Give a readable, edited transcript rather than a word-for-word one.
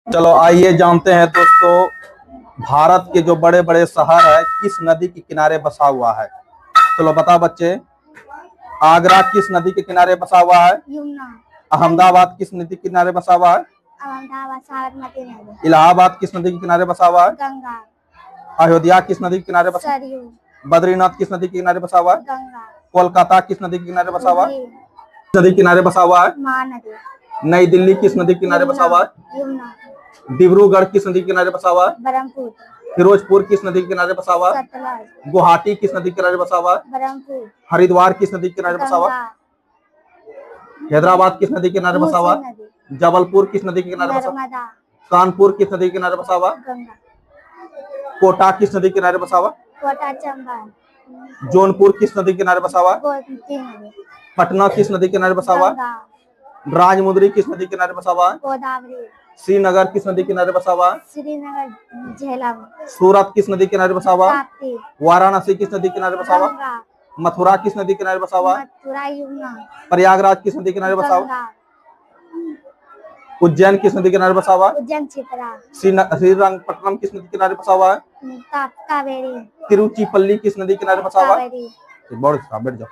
चलो आइए जानते हैं दोस्तों, भारत के जो बड़े बड़े शहर है किस नदी के किनारे बसा हुआ है। चलो बताओ बच्चे, आगरा किस नदी के किनारे बसा हुआ है? यमुना। अहमदाबाद किस नदी के किनारे बसा हुआ है? अहमदाबाद साबरमती नदी। इलाहाबाद किस नदी के किनारे बसा हुआ है? गंगा। अयोध्या किस नदी के किनारे बसा? सरयू। बद्रीनाथ किस नदी के किनारे बसा हुआ है? गंगा। कोलकाता किस नदी के किनारे बसा हुआ है? हुगली। किस नदी के किनारे बसा हुआ है? महानदी। नई दिल्ली किस नदी के किनारे बसा हुआ है? यमुना। डिब्रूगढ़ किस नदी के किनारे बसा हुआ है? ब्रह्मपुत्र। फिरोजपुर किस नदी के किनारे बसा हुआ है? सतलज। गुवाहाटी किस नदी के किनारे बसा हुआ है? ब्रह्मपुत्र। हरिद्वार किस नदी के किनारे बसा हुआ है? हैदराबाद किस नदी के किनारे बसा हुआ है? जबलपुर किस नदी के किनारे बसा हुआ है? नर्मदा। कानपुर किस नदी के किनारे बसा हुआ है? गंगा। कोटा किस नदी के किनारे बसा हुआ है? कोटा चंबल। जौनपुर किस नदी के किनारे बसा हुआ है? गोमती नदी। पटना किस नदी के किनारे बसा हुआ है? गंगा। राजमुंदरी किस नदी के किनारे बसा हुआ है? गोदावरी। श्रीनगर किस नदी के किनारे बसा हुआ है? श्रीनगर झेलम। सूरत किस नदी के किनारे बसा हुआ है? ताप्ती। वाराणसी किस नदी के किनारे बसा हुआ है? गंगा। मथुरा किस नदी के किनारे बसा हुआ है? मथुरा यमुना। प्रयागराज किस नदी के किनारे बसा हुआ है? गंगा। उज्जैन किस नदी के किनारे बसा हुआ है? उज्जैन छिपरा। श्रीरंगपट्टनम किस नदी के किनारे बसा हुआ है? कावेरी। तिरुचिपल्ली किस नदी के किनारे बसा हुआ है? कावेरी। बैठ जाओ।